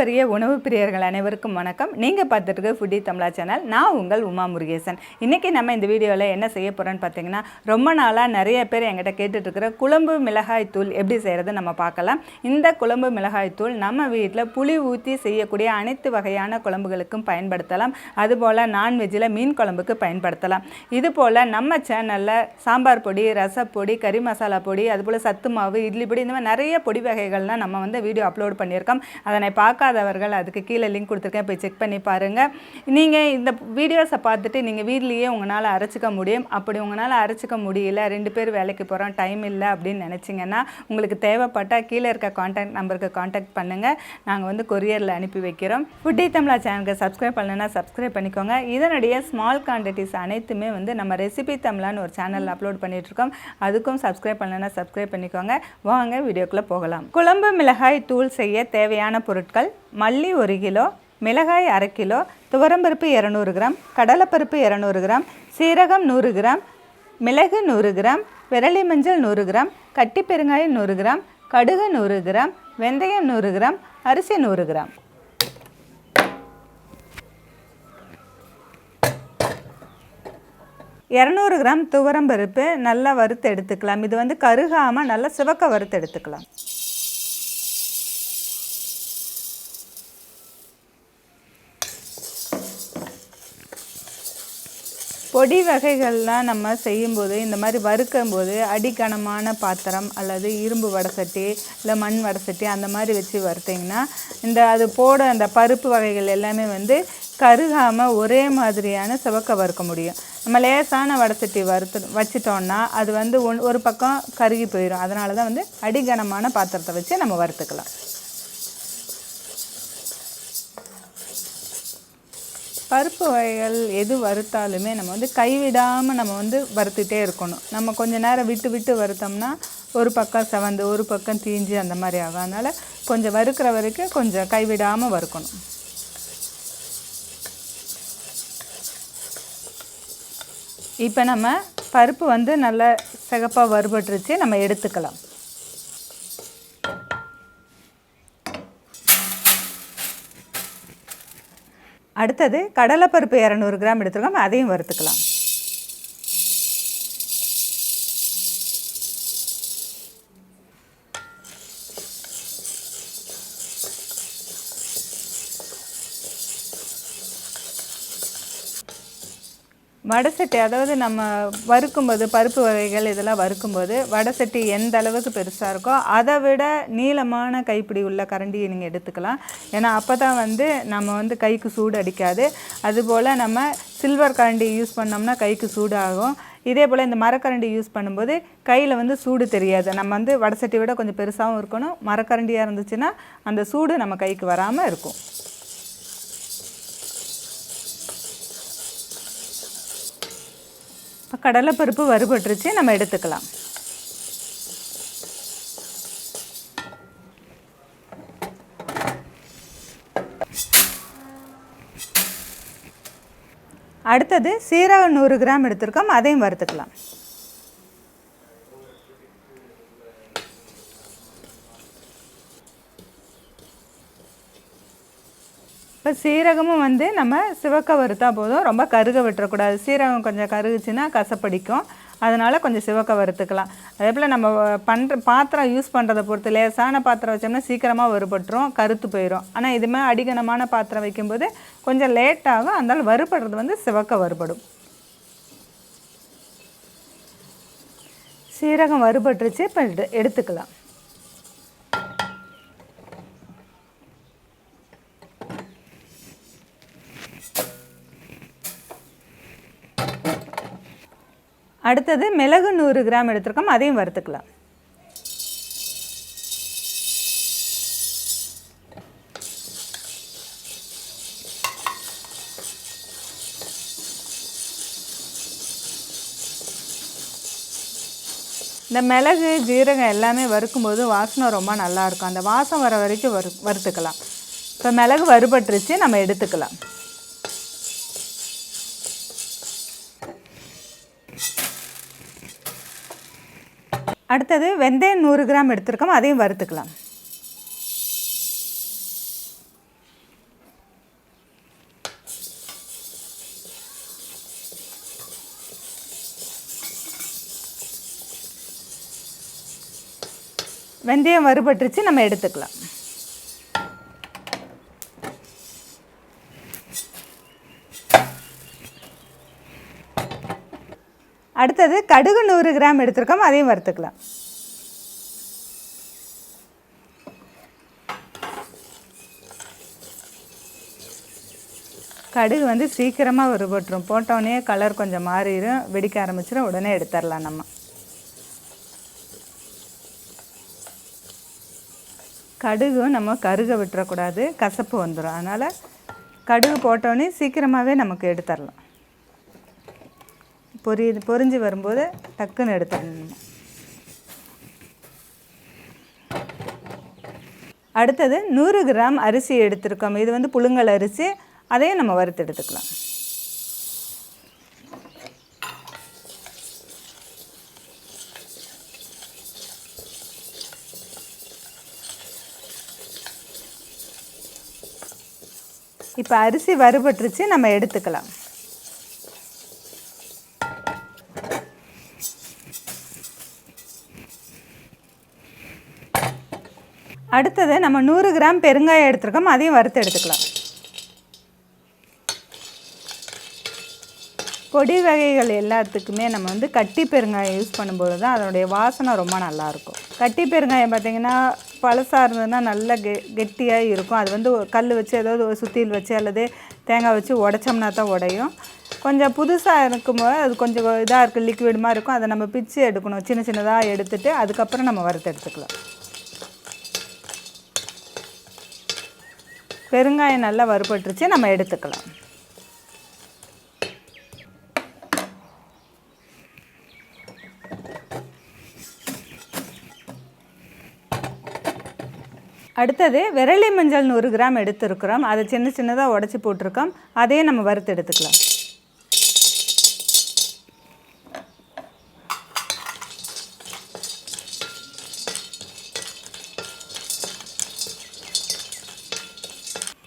பாரம்பரிய உணவு பிரியர்கள் அனைவருக்கும் வணக்கம். நீங்கள் பார்த்துட்டு ஃபுட்டி தமிழா சேனல். நான் உங்கள் உமா முருகேசன். இன்றைக்கி நம்ம இந்த வீடியோவில் என்ன செய்ய போகிறோன்னு பார்த்தீங்கன்னா, ரொம்ப நாளாக நிறைய பேர் என்கிட்ட கேட்டுட்ருக்கிற குழம்பு மிளகாய் தூள் எப்படி செய்கிறது நம்ம பார்க்கலாம். இந்த குழம்பு மிளகாய் தூள் நம்ம வீட்டில் புளி ஊற்றி செய்யக்கூடிய அனைத்து வகையான குழம்புகளுக்கும் பயன்படுத்தலாம். அதுபோல் நான்வெஜ்ஜில் மீன் குழம்புக்கு பயன்படுத்தலாம். இதுபோல் நம்ம சேனலில் சாம்பார் பொடி, ரசப்பொடி, கறி மசாலா பொடி, அதுபோல் சத்து மாவு, இட்லி பொடி, இந்த மாதிரி நிறைய பொடி வகைகள்லாம் நம்ம வீடியோ அப்லோட் பண்ணியிருக்கோம். அதனை பார்க்காதவர்கள் அதுக்கு கீழே லிங்க் கொடுத்துருக்கேன், போய் செக் பண்ணி பாருங்கள். நீங்கள் இந்த வீடியோஸை பார்த்துட்டு நீங்கள் வீட்லேயே உங்களால் அரைச்சிக்க முடியும். அப்படி உங்களால் அரைச்சிக்க முடியல, 2 பேர் வேலைக்கு போகிறோம், டைம் இல்லை அப்படின்னு நினச்சிங்கன்னா, உங்களுக்கு தேவைப்பட்டால் கீழே இருக்க கான்டாக்ட் நம்பருக்கு கான்டாக்ட் பண்ணுங்கள். நாங்கள் கொரியரில் அனுப்பி வைக்கிறோம். ஃபுட்டி தமிழா சேனலுக்கு சப்ஸ்கிரைப் பண்ணலைன்னா சப்ஸ்கிரைப் பண்ணிக்கோங்க. இதனுடைய ஸ்மால் குவான்டிட்டிஸ் அனைத்துமே நம்ம ரெசிபி தமிழான்னு ஒரு சேனலில் அப்லோட் பண்ணிகிட்ருக்கோம். அதுக்கும் சப்ஸ்கிரைப் பண்ணலைன்னா சப்ஸ்கிரைப் பண்ணிக்கோங்க. வாங்க வீடியோக்குள்ளே போகலாம். குழம்பு மிளகாய் தூள் செய்ய தேவையான பொருட்கள்: மல்லி 1 கிலோ, மிளகாய் 1/2 கிலோ, துவரம்பருப்பு 200 கிராம், கடலைப்பருப்பு 200 கிராம், சீரகம் 100 கிராம், மிளகு 100 கிராம், விரலி மஞ்சள் 100 கிராம், கட்டி பெருங்காயம் 100 கிராம், கடுகு 100 கிராம், வெந்தயம் 100 கிராம், அரிசி 100 கிராம். இரநூறு கிராம் துவரம்பருப்பு நல்லா வறுத்து எடுத்துக்கலாம். இது கருகாமல் நல்லா சிவக்க வறுத்து எடுத்துக்கலாம். பொடி வகைகள்லாம் நம்ம செய்யும்போது, இந்த மாதிரி வறுக்கும்போது அடிக்கனமான பாத்திரம் அல்லது இரும்பு வடைசட்டி இல்லை மண் வடைசட்டி அந்த மாதிரி வச்சு வறுத்திங்கன்னா, அது அந்த பருப்பு வகைகள் எல்லாமே கருகாமல் ஒரே மாதிரியான சிவக்க வறுக்க முடியும். நம்ம லேசான வடைசட்டி வச்சிட்டோம்னா அது ஒரு பக்கம் கருகி போயிடும். அதனால தான் அடிகனமான பாத்திரத்தை வச்சு நம்ம வறுத்துக்கலாம். பருப்பு வகைகள் எது வறுத்தாலுமே நம்ம கைவிடாமல் நம்ம வறுத்துட்டே இருக்கணும். நம்ம கொஞ்சம் நேரம் விட்டு விட்டு வறுத்தோம்னா ஒரு பக்கம் செவந்து ஒரு பக்கம் தீஞ்சு அந்த மாதிரி ஆகும். அதனால் கொஞ்சம் வறுக்கிற வரைக்கும் கொஞ்சம் கைவிடாமல் வறுக்கணும். இப்போ நம்ம பருப்பு நல்லா சிகப்பாக வறுபட்டுருச்சு, நம்ம எடுத்துக்கலாம். அடுத்தது கடலைப்பருப்பு 200 கிராம் எடுத்துருக்கோம், அதையும் வறுத்துக்கலாம். வடைசட்டி, அதாவது நம்ம வறுக்கும்போது பருப்பு வகைகள் இதெல்லாம் வறுக்கும்போது வடைசட்டி எந்த அளவுக்கு பெருசாக இருக்கோ அதை விட நீளமான கைப்பிடி உள்ள கரண்டியை நீங்கள் எடுத்துக்கலாம். ஏன்னா அப்போ தான் நம்ம கைக்கு சூடு அடிக்காது. அதுபோல் நம்ம சில்வர் கரண்டி யூஸ் பண்ணோம்னா கைக்கு சூடு ஆகும். இதே போல் இந்த மரக்கரண்டி யூஸ் பண்ணும்போது கையில் சூடு தெரியாது. நம்ம வடைசட்டி விட கொஞ்சம் பெருசாகவும் இருக்கணும். மரக்கரண்டியாக இருந்துச்சுன்னா அந்த சூடு நம்ம கைக்கு வராமல் இருக்கும். இப்போ கடலைப்பருப்பு வறுபட்டுருச்சு, நம்ம எடுத்துக்கலாம். அடுத்தது சீரகம் 100 கிராம் எடுத்துருக்கோம், அதையும் வறுத்துக்கலாம். இப்போ சீரகமும் நம்ம சிவக்க வறுத்தா போதும், ரொம்ப கருக விட்டுறக்கூடாது. சீரகம் கொஞ்சம் கருகுச்சுன்னா கசப்படிக்கும். அதனால் கொஞ்சம் சிவக்க வறுத்துக்கலாம். அதே போல் நம்ம பாத்திரம் யூஸ் பண்ணுறதை பொறுத்து, லேசான பாத்திரம் வச்சோம்னா சீக்கிரமாக வறுபட்டுரும், கருத்து போயிடும். ஆனால் இதுமாதிரி அடிகனமான பாத்திரம் வைக்கும்போது கொஞ்சம் லேட் ஆகும். அதனால் வறுபடுறது சிவக்க வறுபடும். சீரகம் வறுபட்டுருச்சு, இப்போ எடுத்துக்கலாம். அடுத்தது மிளகு 100 கிராம் எடுத்துருக்கோம், அதையும் வறுத்துக்கலாம். இந்த மிளகு ஜீரகம் எல்லாமே வறுக்கும்போது வாசனை ரொம்ப நல்லாயிருக்கும். அந்த வாசம் வர வரைக்கும் வறுத்துக்கலாம். இப்போ மிளகு வறுபட்டுருச்சு, நம்ம எடுத்துக்கலாம். அடுத்தது வெந்தயம் 100 கிராம் எடுத்துருக்கோம், அதையும் வறுத்துக்கலாம். வெந்தயம் வறுபட்டுருச்சு, நம்ம எடுத்துக்கலாம். அடுத்தது கடுகு 100 கிராம் எடுத்துருக்கோம், அதையும் வறுத்துக்கலாம். கடுகு வந்து சீக்கிரமாக வறுபட்டுரும், போட்டோடனே கலர் கொஞ்சம் மாறிடும், வெடிக்க ஆரம்பிச்சிடும், உடனே எடுத்துடலாம். நம்ம கடுகும் நம்ம கருக விட்டுறக்கூடாது, கசப்பு வந்துடும். அதனால் கடுகு போட்டோடனே சீக்கிரமாகவே நமக்கு எடுத்துடலாம். பொரிஞ்சு வரும்போது டக்குன்னு எடுத்துடணும். அடுத்தது 100 கிராம் அரிசி எடுத்துருக்கோம். இது வந்து புழுங்கல் அரிசி, அதையும் நம்ம வறுத்து எடுத்துக்கலாம். இப்போ அரிசி வறுபட்டுருச்சு, நம்ம எடுத்துக்கலாம். அடுத்தது நம்ம 100 கிராம் பெருங்காயம் எடுத்துருக்கோம், அதையும் வறுத்து எடுத்துக்கலாம். பொடி வகைகள் எல்லாத்துக்குமே நம்ம வந்து கட்டி பெருங்காயம் யூஸ் பண்ணும்போது தான் அதனுடைய வாசனை ரொம்ப நல்லாயிருக்கும். கட்டி பெருங்காயம் பார்த்திங்கன்னா பழசாக இருந்ததுன்னா நல்லா கெட்டியாக இருக்கும். அது வந்து கல் வச்சு ஏதாவது ஒரு சுத்தியில் வச்சு அல்லது தேங்காய் வச்சு உடைச்சோம்னா தான் உடையும். கொஞ்சம் புதுசாக இருக்கும்போது அது கொஞ்சம் இதாக இருக்குது, லிக்விட் மாதிரி இருக்கும். அதை நம்ம பிச்சு எடுக்கணும், சின்ன சின்னதாக எடுத்துகிட்டு அதுக்கப்புறம் நம்ம வறுத்து எடுத்துக்கலாம். பெருங்காயம் நல்லா வறுபட்டுருச்சு, நம்ம எடுத்துக்கலாம். அடுத்தது விரலி மஞ்சள் 100 கிராம் எடுத்துருக்குறோம், அதை சின்ன சின்னதாக உடச்சி போட்டிருக்கோம், அதையே நம்ம வறுத்து எடுத்துக்கலாம்.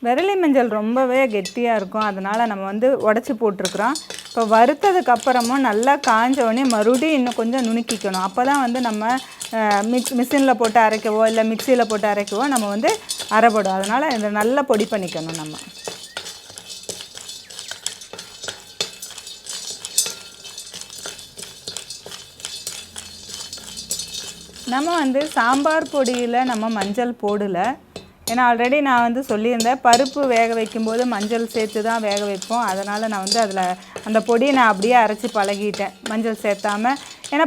விரலி மஞ்சள் ரொம்பவே கெட்டியாக இருக்கும், அதனால் நம்ம வந்து உடச்சி போட்டிருக்குறோம். இப்போ வறுத்ததுக்கப்புறமும் நல்லா காஞ்சோடனே மறுபடியும் இன்னும் கொஞ்சம் நுணுக்கிக்கணும். அப்போ தான் வந்து நம்ம மிஷினில் போட்டு அரைக்கவோ இல்லை மிக்சியில் போட்டு அரைக்கவோ நம்ம வந்து அரைப்படும். அதனால் இதை நல்லா பொடி பண்ணிக்கணும். நம்ம வந்து சாம்பார் பொடியில் நம்ம மஞ்சள் போடலை, ஏன்னா ஆல்ரெடி நான் வந்து சொல்லியிருந்தேன், பருப்பு வேக வைக்கும்போது மஞ்சள் சேர்த்து தான் வேக வைப்போம். அதனால் நான் வந்து அதில் அந்த பொடியை நான் அப்படியே அரைச்சி பழகிட்டேன் மஞ்சள் சேர்த்தாமல். ஏன்னா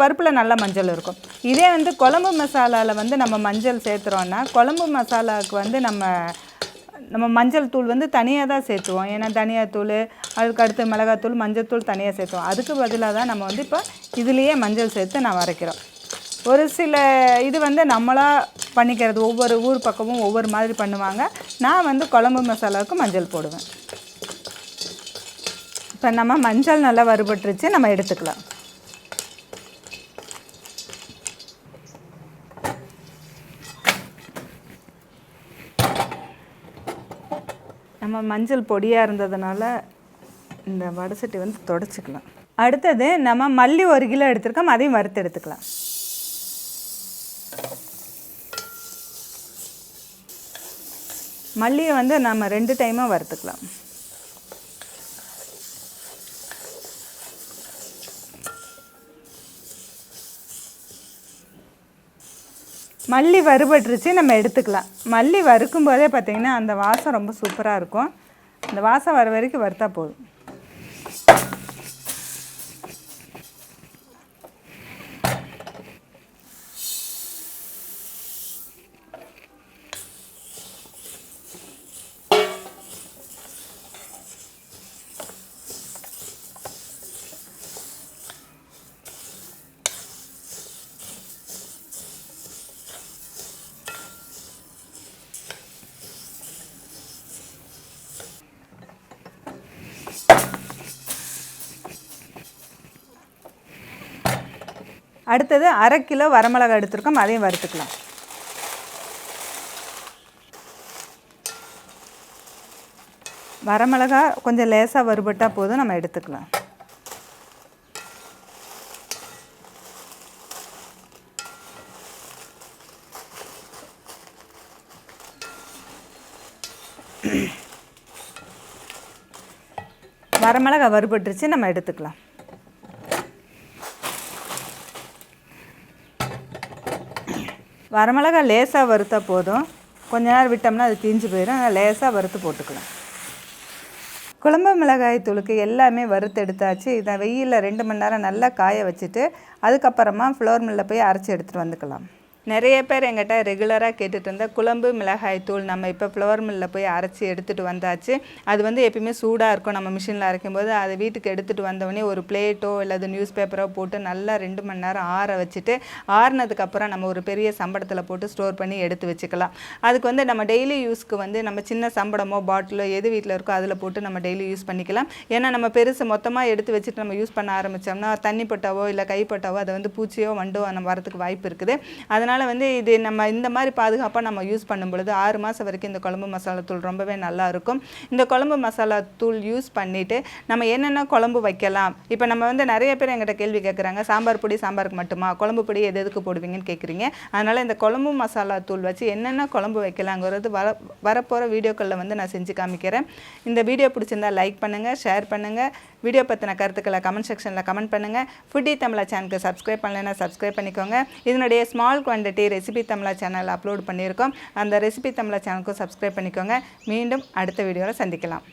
பருப்பில் நல்ல மஞ்சள் இருக்கும். இதே வந்து குழம்பு மசாலாவில் வந்து நம்ம மஞ்சள் சேர்த்துறோன்னா குழம்பு மசாலாவுக்கு வந்து நம்ம மஞ்சள் தூள் வந்து தனியாக தான் சேர்த்துவோம். ஏன்னா தனியாத்தூள், அதுக்கு அடுத்து மிளகாத்தூள், மஞ்சள் தூள் தனியாக சேர்த்துவோம். அதுக்கு பதிலாக தான் நம்ம வந்து இப்போ இதுலேயே மஞ்சள் சேர்த்து நான் வரைக்கிறோம். ஒரு சில இது வந்து நம்மளாக பண்ணிக்கிறது, ஒவ்வொரு ஊர் பக்கமும் ஒவ்வொரு மாதிரி பண்ணுவாங்க. நான் வந்து குழம்பு மசாலாவுக்கு மஞ்சள் போடுவேன். இப்போ நம்ம மஞ்சள் நல்லா வறுபட்டுருச்சு, நம்ம எடுத்துக்கலாம். நம்ம மஞ்சள் பொடியாக இருந்ததுனால இந்த வடசட்டி வந்து தொடச்சிக்கலாம். அடுத்தது நம்ம மல்லி 1 கிலோ எடுத்துருக்கோம், அதையும் வறுத்து எடுத்துக்கலாம். மல்லியை வந்து நம்ம 2 டைமாக வறுத்துக்கலாம். மல்லி வறுபட்டுருச்சு, நம்ம எடுத்துக்கலாம். மல்லி வறுக்கும் போதே பார்த்திங்கன்னா அந்த வாசம் ரொம்ப சூப்பராக இருக்கும். அந்த வாசம் வர வரைக்கும் வறுத்தா போதும். அடுத்தது 1/2 கிலோ வரமிளகாய் எடுத்துருக்கோம், அதையும் வறுத்துக்கலாம். வரமிளகாய் கொஞ்சம் லேசாக வறுபட்டால் போதும், நம்ம எடுத்துக்கலாம். வரமிளகாய் வறுபட்டுருச்சு, நம்ம எடுத்துக்கலாம். வரமிளகாய் லேசாக வறுத்தா போதும், கொஞ்ச நேரம் விட்டோம்னா அது தீஞ்சு போயிடும். லேசாக வறுத்து போட்டுக்கலாம். குழம்பு மிளகாய் தூளுக்கு எல்லாமே வறுத்து எடுத்தாச்சு. இதை வெயிலில் 2 மணி நேரம் நல்லா காய வச்சுட்டு அதுக்கப்புறமா ஃப்ளோர் மில்லில் போய் அரைச்சி எடுத்துகிட்டு வந்துக்கலாம். நிறைய பேர் எங்கிட்ட ரெகுலராக கேட்டுட்டு இருந்த குழம்பு மிளகாய் தூள் நம்ம இப்போ ஃப்ளவர் மில்லில் போய் அரைச்சி எடுத்துகிட்டு வந்தாச்சு. அது வந்து எப்பயுமே சூடாக இருக்கும். நம்ம மிஷினில் அரைக்கும்போது அதை வீட்டுக்கு எடுத்துகிட்டு வந்தவொடனே ஒரு பிளேட்டோ இல்லை நியூஸ் பேப்பரோ போட்டு நல்லா 2 மணி நேரம் ஆற வச்சுட்டு ஆறுனதுக்கப்புறம் நம்ம ஒரு பெரிய சம்பளத்தில் போட்டு ஸ்டோர் பண்ணி எடுத்து வச்சுக்கலாம். அதுக்கு வந்து நம்ம டெய்லி யூஸ்க்கு வந்து நம்ம சின்ன சம்பளமோ பாட்டிலோ எது வீட்டில் இருக்கோ அதில் போட்டு நம்ம டெய்லி யூஸ் பண்ணிக்கலாம். ஏன்னா நம்ம பெருசு மொத்தமாக எடுத்து வச்சுட்டு நம்ம யூஸ் பண்ண ஆரம்பித்தோம்னா தண்ணி பட்டாவோ இல்லை கைப்பட்டாவோ அதை வந்து பூச்சியோ வண்டோ நம்ம வரதுக்கு வாய்ப்பு இருக்குது. அதனால் வந்து இது நம்ம இந்த மாதிரி பாதுகாப்பாக நம்ம யூஸ் பண்ணும் பொழுது 6 மாதம் வரைக்கும் இந்த குழம்பு மசாலா தூள் ரொம்பவே நல்லா இருக்கும். இந்த குழம்பு மசாலா தூள் யூஸ் பண்ணிவிட்டு நம்ம என்னென்ன குழம்பு வைக்கலாம். இப்போ நம்ம வந்து நிறைய பேர் எங்கிட்ட கேள்வி கேட்குறாங்க, சாம்பார் பொடி சாம்பாருக்கு மட்டுமா, குழம்பு பொடி எதுக்கு போடுவீங்கன்னு கேட்குறீங்க. அதனால் இந்த குழம்பு மசாலா தூள் வச்சு என்னென்ன குழம்பு வைக்கலாங்கிறது வரப்போகிற வீடியோக்களில் வந்து நான் செஞ்சு காமிக்கிறேன். இந்த வீடியோ பிடிச்சிருந்தால் லைக் பண்ணுங்கள், ஷேர் பண்ணுங்கள். வீடியோ பற்றின கருத்துக்களை கமெண்ட் செக்ஷனில் கமெண்ட் பண்ணுங்கள். ஃபுட்டி தமிழா சேனலுக்கு சப்ஸ்கிரைப் பண்ணலைன்னா சப்ஸ்கிரைப் பண்ணிக்கோங்க. இதனுடைய ஸ்மால் குவான்டிட்டி ரெசிபி தமிழா சேனலில் அப்லோட் பண்ணியிருக்கோம். அந்த ரெசிபி தமிழா சேனலுக்கும் சப்ஸ்கிரைப் பண்ணிக்கோங்க. மீண்டும் அடுத்த வீடியோவில் சந்திக்கலாம்.